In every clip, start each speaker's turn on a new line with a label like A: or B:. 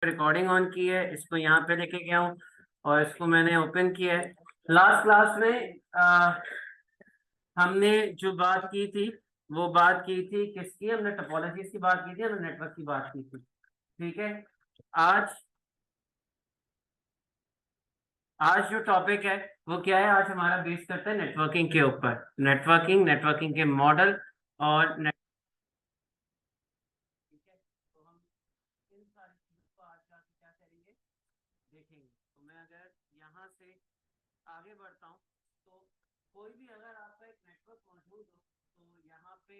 A: Recording on की है, इसको यहाँ पे लेके गया हूँ और इसको मैंने ओपन किया है। लास्ट क्लास में हमने जो बात की थी वो बात की थी किसकी, हमने टोपोलॉजीज की बात की थी, हमने नेटवर्क की बात की थी। ठीक है, आज आज जो टॉपिक है वो क्या है, आज हमारा बेस करता है नेटवर्किंग के ऊपर। नेटवर्किंग के मॉडल और ठीक है, तो हम इन सारी चीजों को आज का क्या करेंगे, देखेंगे। तो मैं अगर यहाँ से आगे बढ़ता हूँ तो कोई भी अगर आपका एक नेटवर्क मौजूद हो तो यहाँ पे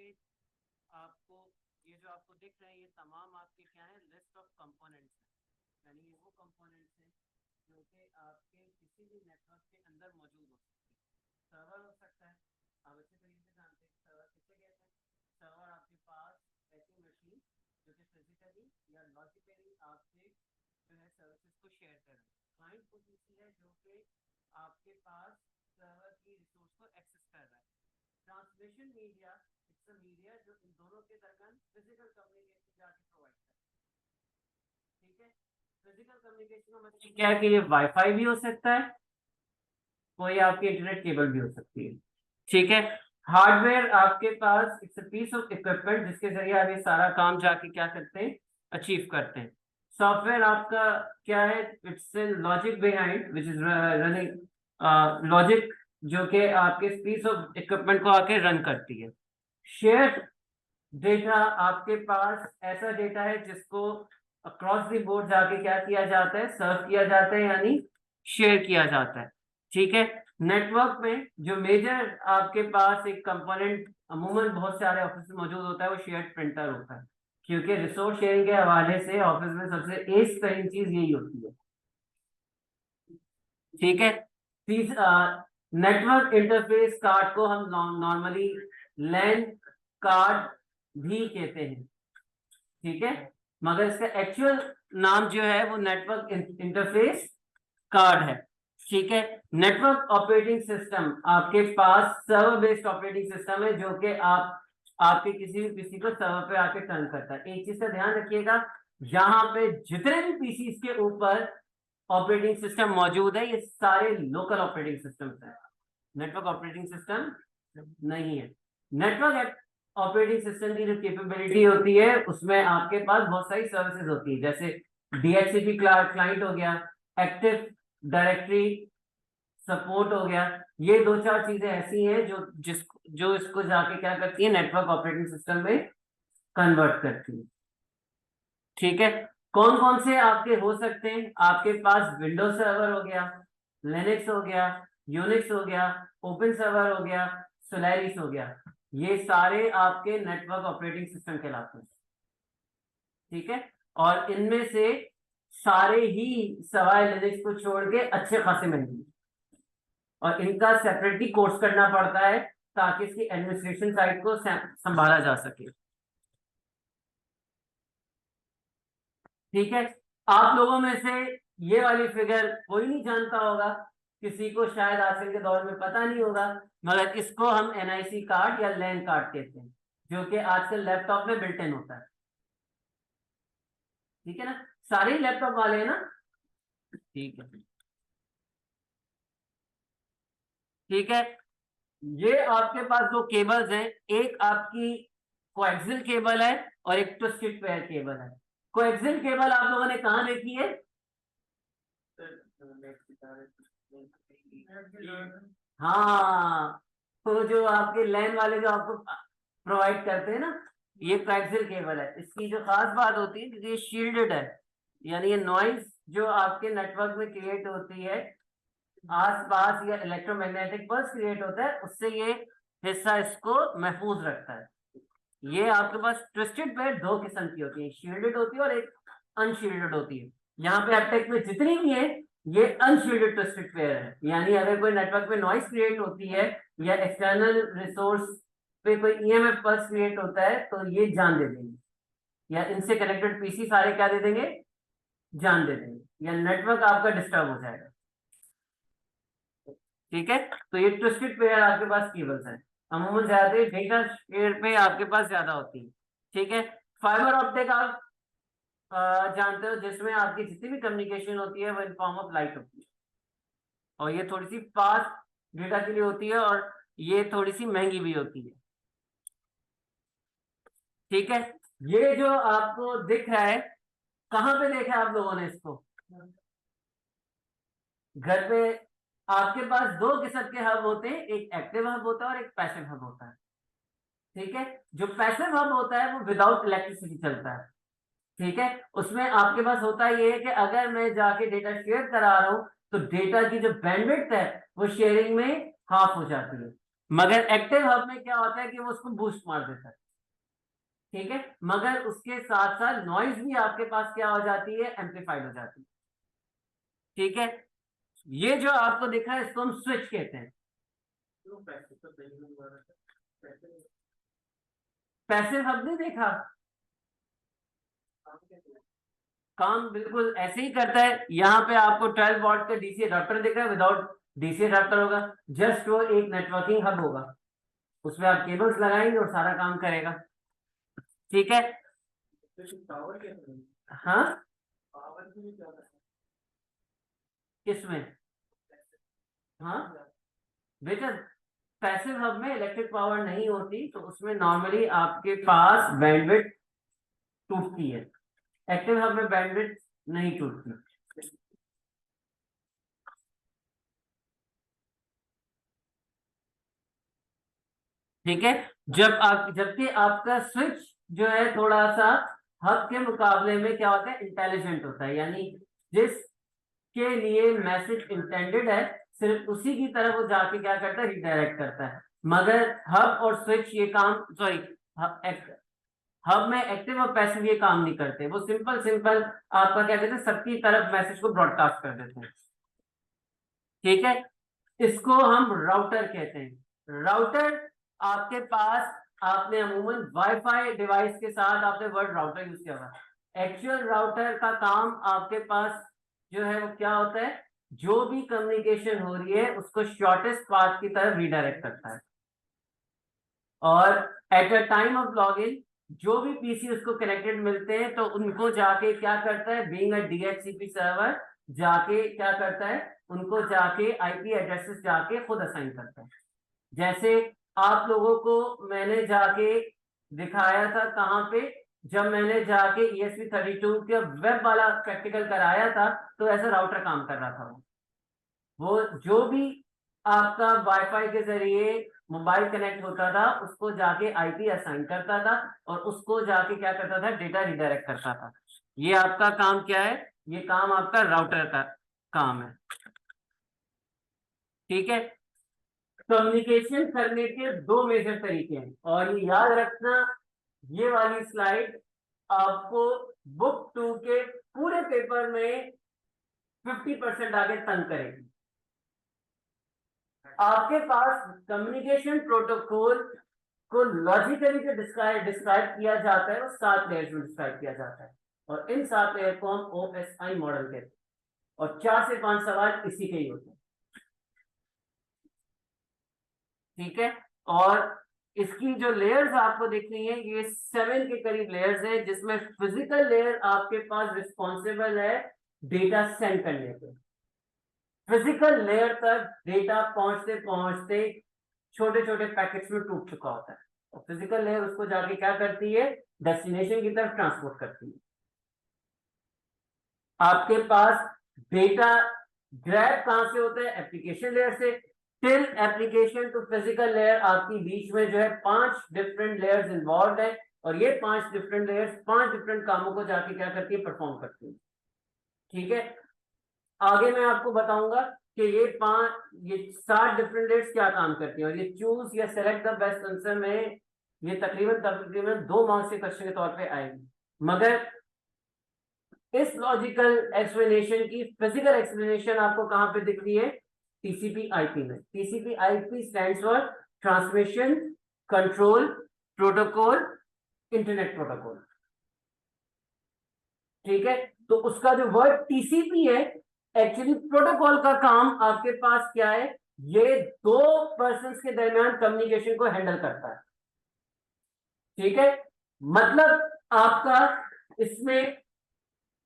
A: आपको ये जो आपको दिख रहे हैं ये तमाम आपके क्या है, लिस्ट ऑफ कंपोनेंट्स हैं, यानी ये वो कंपोनेंट्स हैं जो कि आपके किसी भी नेटवर्क के अंदर मौजूद हो सकते हैं। सर्वर हो सकता है, आप अच्छे तरीके से जानते हैं सर्वर किसे कहते हैं। सर्वर आपके पास ऐसी मशीन जो कि फिजिकली या लॉजिकली आपसे जो है सर्विसेज को शेयर कर रहे हैं। क्लाइंट वो पीसी है जो कि आपके पास सर्वर की रिसोर्स को एक्सेस कर रहा है। Transmission media it's a media जो इन दोनों के दरमियान फिजिकल कम्युनिकेशन जाके प्रोवाइड करता है। ठीक है, फिजिकल कम्युनिकेशन का मतलब क्या है कि ये वाईफाई भी हो सकता है, कोई आपकी इंटरनेट केबल भी हो सकती है। ठीक है, हार्डवेयर आपके पास it's a piece of equipment जिसके जरिए आप ये सारा काम जाके क्या करते हैं, अचीव करते हैं। सॉफ्टवेयर आपका क्या है, it's logic behind which is running logic जो कि आपके पीस ऑफ इक्विपमेंट को आके रन करती है। शेयर डेटा आपके पास ऐसा डेटा है जिसको अक्रॉस द बोर्ड जाके क्या किया जाता है, सर्व किया जाता है, यानी शेयर किया जाता है। ठीक है, नेटवर्क में जो मेजर आपके पास एक कंपोनेंट अमूमन बहुत सारे ऑफिस में मौजूद होता है वो शेयर्ड प्रिंटर होता है, क्योंकि रिसोर्स शेयरिंग के हवाले से ऑफिस में सबसे एज तरीन चीज यही होती है। ठीक है, नेटवर्क इंटरफेस कार्ड को हम नॉर्मली लैन कार्ड भी कहते हैं। ठीक है, मगर इसका एक्चुअल नाम जो है वो नेटवर्क इंटरफेस कार्ड है। ठीक है, नेटवर्क ऑपरेटिंग सिस्टम आपके पास सर्वर बेस्ड ऑपरेटिंग सिस्टम है जो कि आप आपके किसी भी पीसी को सर्वर पे आके टर्न करता है। एक चीज का ध्यान रखिएगा, यहाँ पे जितने भी पीसी के ऊपर ऑपरेटिंग सिस्टम मौजूद है ये सारे लोकल ऑपरेटिंग सिस्टम्स हैं, नेटवर्क ऑपरेटिंग सिस्टम नहीं है। नेटवर्क ऑपरेटिंग सिस्टम की जो कैपेबिलिटी होती है उसमें आपके पास बहुत सारी सर्विसेज होती है, जैसे डीएचसीपी क्लाइंट हो गया, एक्टिव डायरेक्टरी सपोर्ट हो गया। ये दो चार चीजें ऐसी हैं जो इसको जाके क्या करती है, नेटवर्क ऑपरेटिंग सिस्टम में कन्वर्ट करती है। ठीक है, कौन कौन से आपके हो सकते हैं, आपके पास विंडोज सर्वर हो गया, लिनक्स हो गया, यूनिक्स हो गया, ओपन सर्वर हो गया, सोलारिस हो गया, ये सारे आपके नेटवर्क ऑपरेटिंग सिस्टम कहलाते हैं। ठीक है, और इनमें से सारे ही सवाई लिनक्स को छोड़ के अच्छे खासे महंगे, और इनका सेपरेटली कोर्स करना पड़ता है ताकि इसकी एडमिनिस्ट्रेशन साइड को संभाला जा सके। ठीक है, आप लोगों में से ये वाली फिगर कोई नहीं जानता होगा, किसी को शायद आजकल के दौर में पता नहीं होगा, मगर इसको हम एनआईसी कार्ड या लैन कार्ड कहते हैं जो कि आजकल लैपटॉप में बिल्ट इन होता है। ठीक है ना, सारे ही लैपटॉप वाले हैं ना। ठीक है, ठीक है, ये आपके पास दो केबल्स हैं, एक आपकी कोएक्सियल केबल है और एक ट्विस्टेड पेयर केबल है। कोएक्सियल केबल आप लोगों ने कहां देखी है, हाँ, तो जो आपके लैन वाले जो आपको प्रोवाइड करते हैं ना, ये कोएक्सियल केबल है। इसकी जो खास बात होती है कि ये शील्डेड है, यानी ये नॉइज जो आपके नेटवर्क में क्रिएट होती है आसपास या इलेक्ट्रोमैग्नेटिक पल्स क्रिएट होता है उससे ये हिस्सा इसको महफूज रखता है। ये आपके पास ट्विस्टेड पेयर दो किस्म की होती है, शील्डेड होती है और एक अनशील्डेड होती है। यहाँ पे एप्टेक में जितनी भी है ये अनशील्डेड ट्विस्टेड पेयर है, यानी अगर कोई नेटवर्क पे नॉइस क्रिएट होती है या एक्सटर्नल रिसोर्स पे कोई ईएमएफ पल्स क्रिएट होता है तो ये जान दे देंगे, या इनसे कनेक्टेड पीसी सारे क्या दे देंगे, जान दे देंगे, या नेटवर्क आपका डिस्टर्ब हो जाएगा। ठीक है, तो ये ट्विस्टेड पेयर आपके पास केबल्स हैं, अमूमन ज्यादा डेटा शेयर पे आपके पास ज्यादा होती है। ठीक है, फाइबर ऑप्टिक आप जानते हो, जिसमें आपकी जितनी भी कम्युनिकेशन होती है वो इन फॉर्म ऑफ लाइट होती है, और ये थोड़ी सी फास्ट डेटा के लिए होती है, और ये थोड़ी सी महंगी भी होती है। ठीक है, ये जो आपको दिख रहा है, कहाँ पे देखा है आप लोगों ने इसको? घर पे। आपके पास दो किस्म के हब होते हैं, एक एक्टिव हब होता है और एक पैसिव हब होता है। ठीक है, जो पैसिव हब होता है वो विदाउट इलेक्ट्रिसिटी चलता है। ठीक है, उसमें आपके पास होता ये है कि अगर मैं जाके डेटा शेयर करा रहा हूं तो डेटा की जो बैंडविड्थ है वो शेयरिंग में हाफ हो जाती है। मगर एक्टिव हब में क्या होता है कि वो उसको बूस्ट मार देता है। ठीक है, मगर उसके साथ साथ नॉइज भी आपके पास क्या हो जाती है, एम्पलीफाइड हो जाती है। ठीक है, ये जो आपको दिख रहा है इसको हम स्विच कहते हैं। पैसिव हब नहीं देखा? काम बिल्कुल ऐसे ही करता है। यहाँ पे आपको 12 वॉट का डीसी अडाप्टर दिख रहा है, विदाउट डीसी अडाप्टर होगा, जस्ट वो एक नेटवर्किंग हब होगा, उसमें आप केबल्स लगाएंगे और सारा काम करेगा। ठीक है, हाँ, किसमें? हाँ बेटा, पैसिव हब में इलेक्ट्रिक पावर नहीं होती, तो उसमें नॉर्मली आपके पास बैंडविड्थ टूटती है। एक्टिव हब में बैंडविड्थ नहीं टूटती। ठीक है, जबकि आपका स्विच जो है थोड़ा सा हब के मुकाबले में क्या होता है, इंटेलिजेंट होता है, यानी जिसके लिए मैसेज इंटेंडेड है सिर्फ उसी की तरफ वो जाके क्या करता है, रिडायरेक्ट करता है। मगर हब और स्विच ये काम, सॉरी, हब में एक्टिव और पैसिव ये काम नहीं करते, वो सिंपल सिंपल आपका क्या कहते हैं, सबकी तरफ मैसेज को ब्रॉडकास्ट कर देते हैं। ठीक है, इसको हम राउटर कहते हैं। राउटर आपके पास, आपने अमूमन वाईफाई डिवाइस के साथ आपने वर्ड राउटर यूज किया हुआ। एक्चुअल राउटर का काम आपके पास जो है वो क्या होता है, जो भी कम्युनिकेशन हो रही है उसको शॉर्टेस्ट पाथ की तरफ रिडायरेक्ट करता है, और at a time of log n जो भी पीसी उसको कनेक्टेड मिलते हैं तो उनको जाके क्या करता है, बीइंग अ डीएचसीपी सर्वर, जाके क्या करता है, उनको जाके आईपी एड्रेसेस जाके खुद असाइन करता है। जैसे आप लोगों को मैंने जाके दिखाया था कहाँ पे, जब मैंने जाके ESP32 के वेब वाला प्रैक्टिकल कराया था, तो ऐसा राउटर काम कर रहा था। वो जो भी आपका वाईफाई के जरिए मोबाइल कनेक्ट होता था उसको जाके आईपी असाइन करता था, और उसको जाके क्या करता था, डेटा रिडायरेक्ट करता था। ये आपका काम क्या है, ये काम आपका राउटर का काम है। ठीक है, कम्युनिकेशन करने के दो मेजर तरीके हैं, और ये याद रखना, ये वाली स्लाइड आपको बुक 2 के पूरे पेपर में 50% आगे तंग करेगी। आपके पास कम्युनिकेशन प्रोटोकॉल को लॉजिकली जो डिस्क्राइब किया जाता है वो 7 लेयर्स में डिस्क्राइब किया जाता है, और इन 7 लेयर को हम OSI मॉडल कहते हैं, और 4 से 5 सवाल इसी के ही होते हैं। ठीक है, और इसकी जो लेयर्स आपको दिख रही है ये 7 के करीब लेयर्स है, जिसमें फिजिकल लेयर आपके पास रिस्पॉन्सिबल है डेटा सेंड करने के। फिजिकल लेयर तक डेटा पहुंचते पहुंचते छोटे छोटे पैकेट्स में टूट चुका होता है, और फिजिकल लेयर उसको जाके क्या करती है, डेस्टिनेशन की तरफ ट्रांसपोर्ट करती है। आपके पास डेटा ग्रैब कहां से होता है, एप्लीकेशन लेयर से। Till application to physical layer आपकी बीच में जो है 5 डिफरेंट लेयर्स इन्वॉल्व है, और ये 5 डिफरेंट लेयर्स 5 डिफरेंट कामों को जाके क्या करती है, परफॉर्म करती है। ठीक है, आगे मैं आपको बताऊंगा कि ये 7 डिफरेंट लेयर्स क्या काम करती है, और ये चूज या सेलेक्ट द बेस्ट आंसर में ये तकरीबन तकरीबन 2 मार्क्स के क्वेश्चन के तौर पे आएगी। मगर इस लॉजिकल एक्सप्लेनेशन की फिजिकल एक्सप्लेनेशन आपको कहां पे दिख रही है, टीसीपी आईपी में। TCP IP stands for transmission control protocol internet protocol. ठीक है, तो उसका जो वर्ड टीसीपी है, एक्चुअली प्रोटोकॉल का काम आपके पास क्या है, ये 2 पर्संस के दरमियान कम्युनिकेशन को हैंडल करता है। ठीक है, मतलब आपका इसमें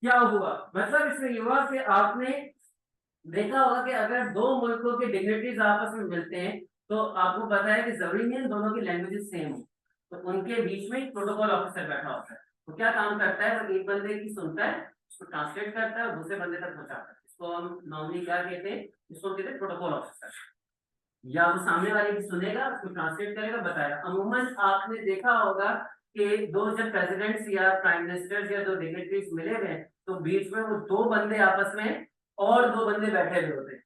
A: क्या हुआ, मतलब इसमें ये हुआ कि आपने देखा होगा कि अगर दो मुल्कों के डिग्निटरीज आपस में मिलते हैं तो आपको पता है कि जरूरी नहीं है दोनों की लैंग्वेजेस सेम हो, तो उनके बीच में एक प्रोटोकॉल ऑफिसर बैठा होता है। तो क्या काम करता है, वो एक बंदे की सुनता है, उसको ट्रांसलेट करता है और दूसरे बंदे तक पहुंचाता है। इसको हम नॉर्मली क्या कहते हैं, इसको कहते हैं प्रोटोकॉल ऑफिसर। या वो सामने वाले की सुनेगा, उसको ट्रांसलेट करेगा, बताएगा। अमूमन आपने देखा होगा कि दो जब प्रेसिडेंट्स या प्राइम मिनिस्टर्स या दो डिग्निटरीज मिले हुए तो बीच में वो दो बंदे आपस में और दो बंदे बैठे हुए होते हैं।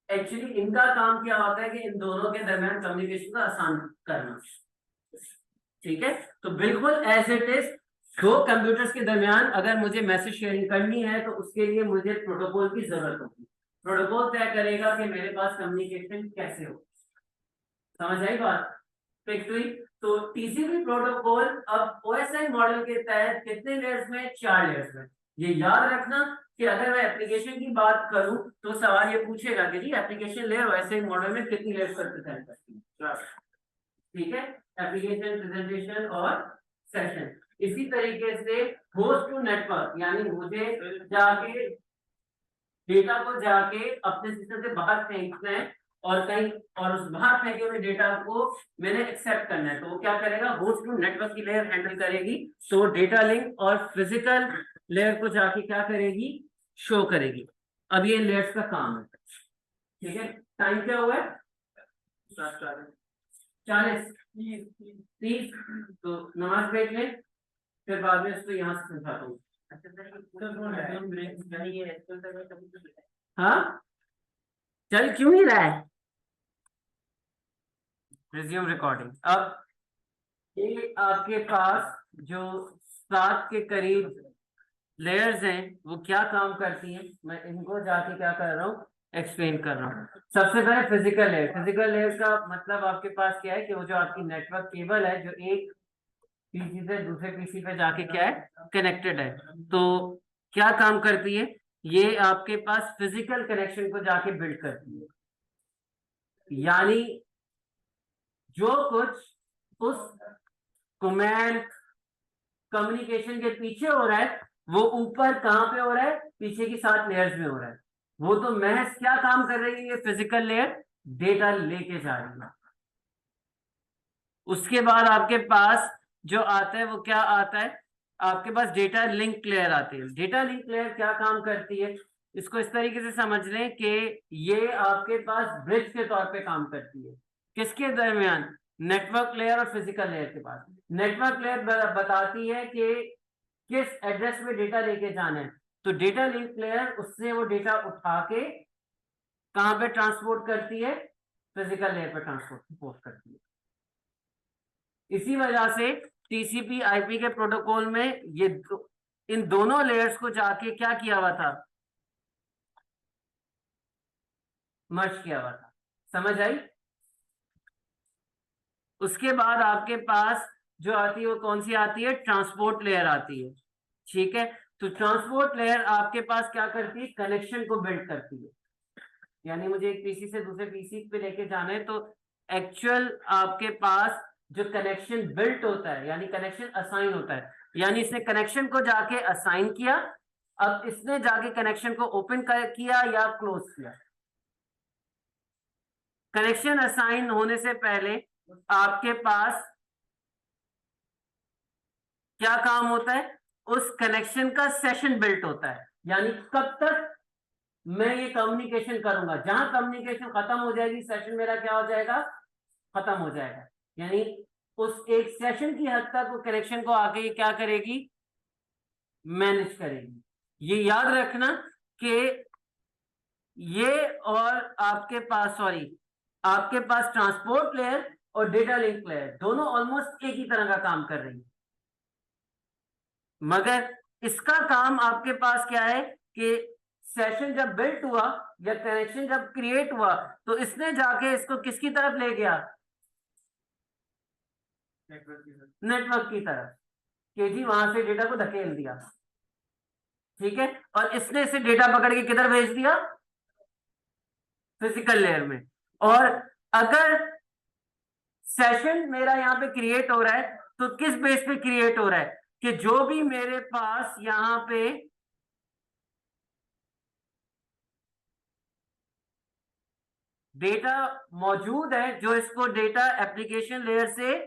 A: एक्चुअली इनका काम क्या होता है कि इन दोनों के दरमियान कम्युनिकेशन को आसान करना। ठीक है, तो बिल्कुल एज इट इज, दो कंप्यूटर्स के दरमियान अगर मुझे मैसेज शेयरिंग करनी है तो उसके लिए मुझे प्रोटोकॉल की जरूरत होगी। प्रोटोकॉल तय करेगा कि मेरे पास कम्युनिकेशन कैसे हो। समझ आई बात, फिक्स हुई। तो टीसीपी प्रोटोकॉल अब ओएसआई मॉडल के तहत कितने लेयर्स में, 4 लेयर्स में। ये याद रखना कि अगर मैं एप्लीकेशन की बात करूं तो सवाल ये पूछेगा कि जी एप्लीकेशन लेयर ओएसआई मॉडल में कितनी लेयर्स पर प्रेजेंट करती है। ठीक है, एप्लीकेशन, प्रेजेंटेशन और सेशन। इसी तरीके से होस्ट टू नेटवर्क, यानी मुझे जाके डेटा को जाके अपने सिस्टम से बाहर फेंकना है और कहीं, और उस बाहर फेंके हुए डेटा को मैंने एक्सेप्ट करना है, तो वो क्या करेगा, होस्ट टू नेटवर्क की लेयर हैंडल करेगी। तो डेटा लिंक और फिजिकल लेयर को जाके क्या करेगी, शो करेगी। अब ये लेयर्स का काम है। ठीक है, टाइम क्या हुआ है, 40, 30। तो नमाज देख लें, फिर बाद में इसको यहाँ से समझाता हूँ। हाँ, चल क्यों नहीं रहा है, रिज्यूम रिकॉर्डिंग। अब ये आपके पास जो 7 के करीब लेयर्स हैं वो क्या काम करती हैं, मैं इनको जाके क्या कर रहा हूँ, एक्सप्लेन कर रहा हूँ। सबसे पहले फिजिकल लेयर। फिजिकल लेयर का मतलब आपके पास क्या है कि वो जो आपकी नेटवर्क केबल है जो एक पीसी से दूसरे पीसी पे जाके क्या है, कनेक्टेड है। तो क्या काम करती है, ये आपके पास फिजिकल कनेक्शन को जाके बिल्ड करती है। यानी जो कुछ उस कमांड कम्युनिकेशन के पीछे हो रहा है वो ऊपर कहां पे हो रहा है, पीछे की 7 लेयर्स में हो रहा है। वो तो महज क्या काम कर रही है, ये फिजिकल लेयर डेटा लेके जा रही है। उसके बाद आपके पास जो आता है वो क्या आता है, आपके पास डेटा लिंक लेयर आती है। डेटा लिंक लेयर क्या काम करती है, इसको इस तरीके से समझ लें कि ये आपके पास ब्रिज के तौर पे काम करती है। किसके दरमियान, नेटवर्क लेयर और फिजिकल लेयर के पास। नेटवर्क लेयर बताती है कि किस एड्रेस में डेटा लेके जाना है, तो डेटा लिंक लेयर उससे वो डेटा उठा के कहां पे ट्रांसपोर्ट करती है, फिजिकल लेयर पे ट्रांसपोर्ट करती है। इसी वजह से टीसीपी आईपी के प्रोटोकॉल में ये इन दोनों लेयर्स को जाके क्या किया हुआ था, मर्ज किया हुआ था। समझ आई। उसके बाद आपके पास जो आती है वो कौन सी आती है, ट्रांसपोर्ट लेयर आती है। ठीक है, तो ट्रांसपोर्ट लेयर आपके पास क्या करती है, कनेक्शन को बिल्ड करती है। यानी मुझे एक पीसी से दूसरे पीसी पे लेके जाना है तो एक्चुअल आपके पास जो कनेक्शन बिल्ट होता है, यानी कनेक्शन असाइन होता है, यानी इसने कनेक्शन को जाके असाइन किया, अब इसने जाके कनेक्शन को ओपन किया या क्लोज किया। कनेक्शन असाइन होने से पहले आपके पास क्या काम होता है, उस कनेक्शन का सेशन बिल्ट होता है। यानी कब तक मैं ये कम्युनिकेशन करूंगा, जहां कम्युनिकेशन खत्म हो जाएगी सेशन मेरा क्या हो जाएगा, खत्म हो जाएगा। यानी उस एक सेशन की हद तक वो कनेक्शन को आके ये क्या करेगी, मैनेज करेगी। ये याद रखना कि ये और आपके पास, सॉरी, आपके पास ट्रांसपोर्ट लेयर और डेटा लिंक लेयर दोनों ऑलमोस्ट एक ही तरह का काम कर रही है, मगर इसका काम आपके पास क्या है कि सेशन जब बिल्ट हुआ या कनेक्शन जब क्रिएट हुआ तो इसने जाके इसको किसकी तरफ ले गया, नेटवर्क की तरफ, कि जी वहां से डेटा को धकेल दिया। ठीक है, और इसने इसे डेटा पकड़ के किधर भेज दिया, फिजिकल लेयर में। और अगर सेशन मेरा यहाँ पे क्रिएट हो रहा है तो किस बेस पे क्रिएट हो रहा है, कि जो भी मेरे पास यहाँ पे डेटा मौजूद है जो इसको डेटा एप्लीकेशन लेयर से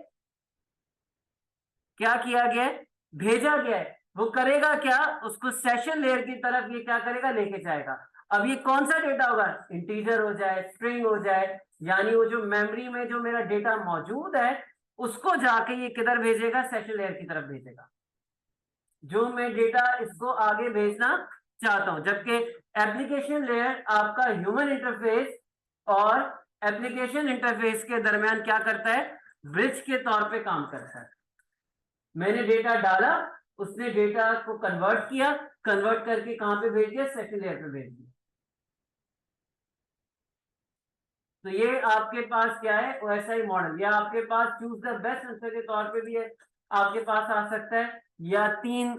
A: क्या किया गया है, भेजा गया है। वो करेगा क्या, उसको सेशन लेयर की तरफ ये क्या करेगा, लेके जाएगा। अब ये कौन सा डेटा होगा, इंटीजर हो जाए, स्ट्रिंग हो जाए, यानी वो जो मेमोरी में जो मेरा डेटा मौजूद है उसको जाके ये किधर भेजेगा, सेशन लेयर की तरफ भेजेगा, जो मैं डेटा इसको आगे भेजना चाहता हूं। जबकि एप्लीकेशन लेयर आपका ह्यूमन इंटरफेस और एप्लीकेशन इंटरफेस के दरमियान क्या करता है, ब्रिज के तौर पे काम करता है। मैंने डेटा डाला, उसने डेटा को कन्वर्ट किया, कन्वर्ट करके कहां पे भेज दिया, सेकंड लेयर पे भेज दिया। तो ये आपके पास क्या है, वैसा ही मॉडल, या आपके पास चूज द बेस्ट आंसर के तौर पे भी है, आपके पास आ सकता है, या तीन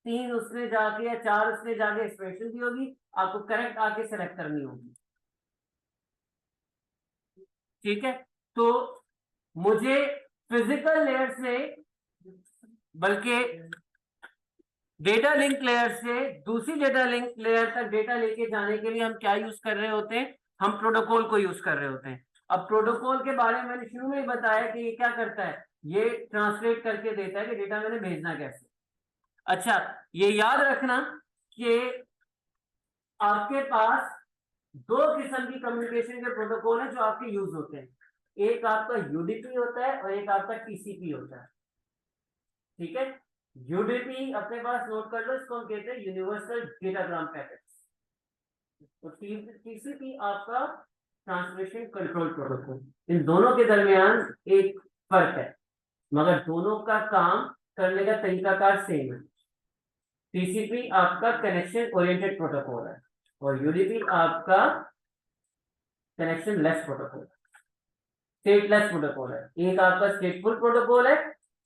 A: तीन उसने जाके या चार उसने जाके एक्सप्रेशन दी होगी, आपको करेक्ट आके सेलेक्ट करनी होगी। ठीक है, तो मुझे फिजिकल लेयर से, बल्कि डेटा लिंक लेयर से दूसरी डेटा लिंक लेयर तक डेटा लेके जाने के लिए हम क्या यूज कर रहे होते हैं, हम प्रोटोकॉल को यूज कर रहे होते हैं। अब प्रोटोकॉल के बारे में मैंने शुरू में ही बताया कि ये क्या करता है, ये ट्रांसलेट करके देता है कि डेटा मैंने भेजना कैसे। अच्छा, ये याद रखना कि आपके पास दो किस्म की कम्युनिकेशन के प्रोटोकॉल है जो आपके यूज होते हैं। एक आपका यूडीपी होता है और एक आपका टीसीपी होता है। ठीक है, यूडीपी अपने पास नोट कर लो, इसको हम कहते हैं यूनिवर्सल डेटाग्राम पैकेट्स। तो टीसीपी आपका ट्रांसमिशन कंट्रोल प्रोटोकॉल। इन दोनों के दरमियान एक फर्क है, मगर दोनों का काम करने का तरीकाकार सेम है। टीसीपी आपका कनेक्शन ओरिएंटेड प्रोटोकॉल है और यूडीपी आपका connection less protocol, stateless protocol है। एक आपका स्टेटफुल प्रोटोकॉल है,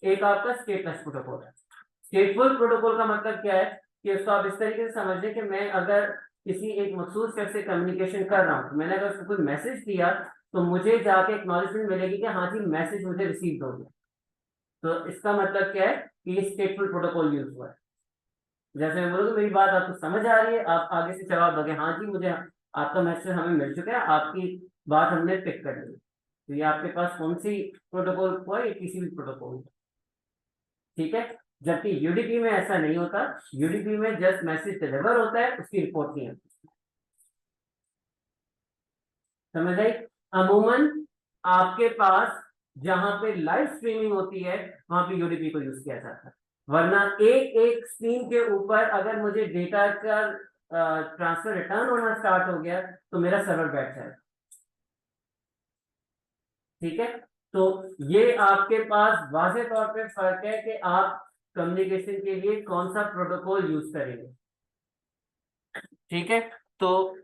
A: एक आपका स्टेटलेस प्रोटोकॉल है। स्टेटफुल प्रोटोकॉल का मतलब क्या है कि उसको आप इस तरीके से समझिए कि मैं अगर किसी एक मखसूस शख्स से कम्युनिकेशन कर रहा हूं, तो मैंने अगर उसको कोई मैसेज दिया तो मुझे जाके एक्नॉलेजमेंट मिलेगी कि हाँ जी मैसेज मुझे रिसीव हो गया। तो इसका मतलब क्या है कि ये स्टेटफुल प्रोटोकॉल यूज हुआ है। जैसे मैं बोलूँ मेरी बात आपको समझ आ रही है, आप आगे से जवाब दोगे हाँ जी मुझे आपका मैसेज हमें मिल चुका है, आपकी बात हमने पिक कर ली। तो ये आपके पास कौन सी प्रोटोकॉल हुआ, ये किसी भी प्रोटोकॉल। ठीक है, जबकि यूडीपी में ऐसा नहीं होता, यूडीपी में जस्ट मैसेज डिलीवर होता है, उसकी रिपोर्ट नहीं होती। समझ आई। अमूमन आपके पास जहां पे लाइव स्ट्रीमिंग होती है वहां पे यूडीपी को यूज किया जाता है, वरना एक एक स्क्रीन के ऊपर अगर मुझे डेटा का ट्रांसफर रिटर्न होना स्टार्ट हो गया तो मेरा सर्वर बैठ जाएगा। ठीक है, तो ये आपके पास वाज़े तौर पे फर्क है कि आप कम्युनिकेशन के लिए कौन सा प्रोटोकॉल यूज करेंगे। ठीक है, तो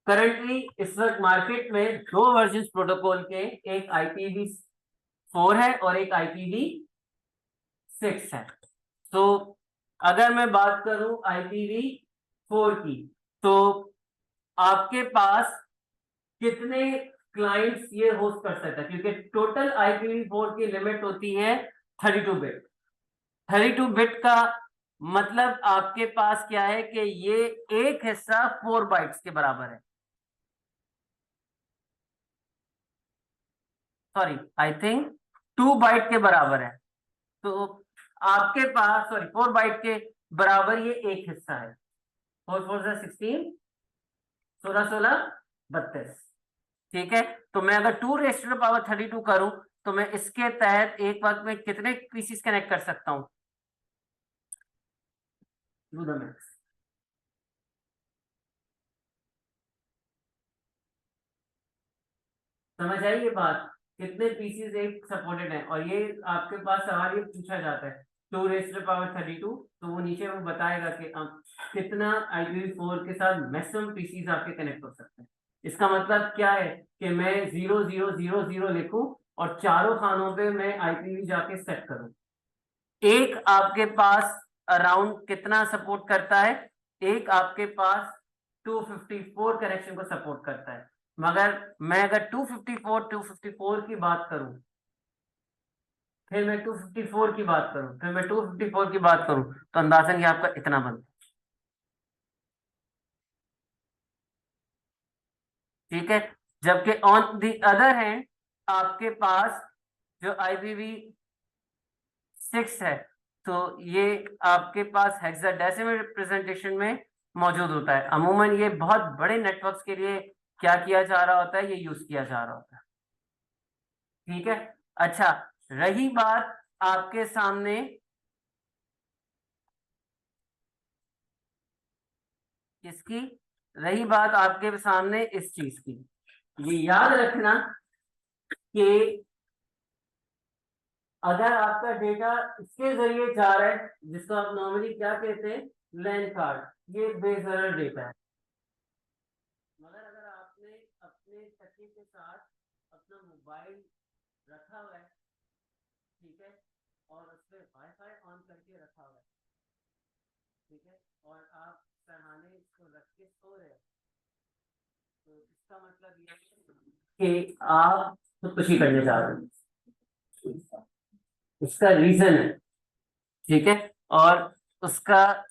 A: करंटली इस वक्त मार्केट में दो वर्जन प्रोटोकॉल के, एक IPv4 है और एक IPv6 है। तो अगर मैं बात करूं IPv4 की, तो आपके पास कितने क्लाइंट्स ये होस्ट कर सकता है, क्योंकि टोटल IPv4 की लिमिट होती है 32 बिट। 32 बिट का मतलब आपके पास क्या है कि ये एक हिस्सा 4 बाइट्स के बराबर है। सॉरी, आई थिंक 2 बाइट के बराबर है। तो आपके पास, सॉरी, 4 बाइट के बराबर ये एक हिस्सा है। 4 4 16, 16 16 32। ठीक है, तो मैं अगर 2⁻32 करूं तो मैं इसके तहत एक वक्त में कितने पीसीस कनेक्ट कर सकता हूं, डू द मैथ्स। समझ आई ये बात, कितने पीसीस एक सपोर्टेड है। और ये आपके पास सवाल ये पूछा जाता है 2⁻32, तो वो नीचे वो बताएगा कि आप कितना IPv4 के साथ मैक्सिमम पीसीस आपके कनेक्ट हो सकते हैं। इसका मतलब क्या है कि मैं 0000 लिखूं और चारों खानों पे मैं IPv जाके सेट करूं। एक आपके पास अराउंड कितना सपोर्ट करता है, एक आपके पास 254 कनेक्शन को सपोर्ट करता है। मगर मैं अगर 254 की बात करूं, फिर मैं 254 की बात करूं, फिर मैं 254 की बात करूं, तो अंदाजन ये आपका इतना बनता ठीक है। जबकि ऑन द अदर हैंड आपके पास जो IPv6 है, तो ये आपके पास हेक्साडेसिमल रिप्रेजेंटेशन में मौजूद होता है। अमूमन ये बहुत बड़े नेटवर्क्स के लिए क्या किया जा रहा होता है, ये यूज किया जा रहा होता है। ठीक है। अच्छा, रही बात आपके सामने किसकी, रही बात आपके सामने इस चीज की, ये याद रखना कि अगर आपका डेटा इसके जरिए जा रहा है, जिसको आप नॉर्मली क्या कहते हैं, लैन कार्ड, ये बेजरर डेटा है। मगर अगर आपने अपने तकिए के साथ अपना मोबाइल रखा हुआ है, ठीक है, और उसमें वाईफाई ऑन करके रखा हुआ है, ठीक है, और आप सरहाने इसको रख के सो रहे हो, तो इसका मतलब ये है कि आप खुदकुशी करने जा रहे हो। इसका रीजन है, ठीक है, और उसका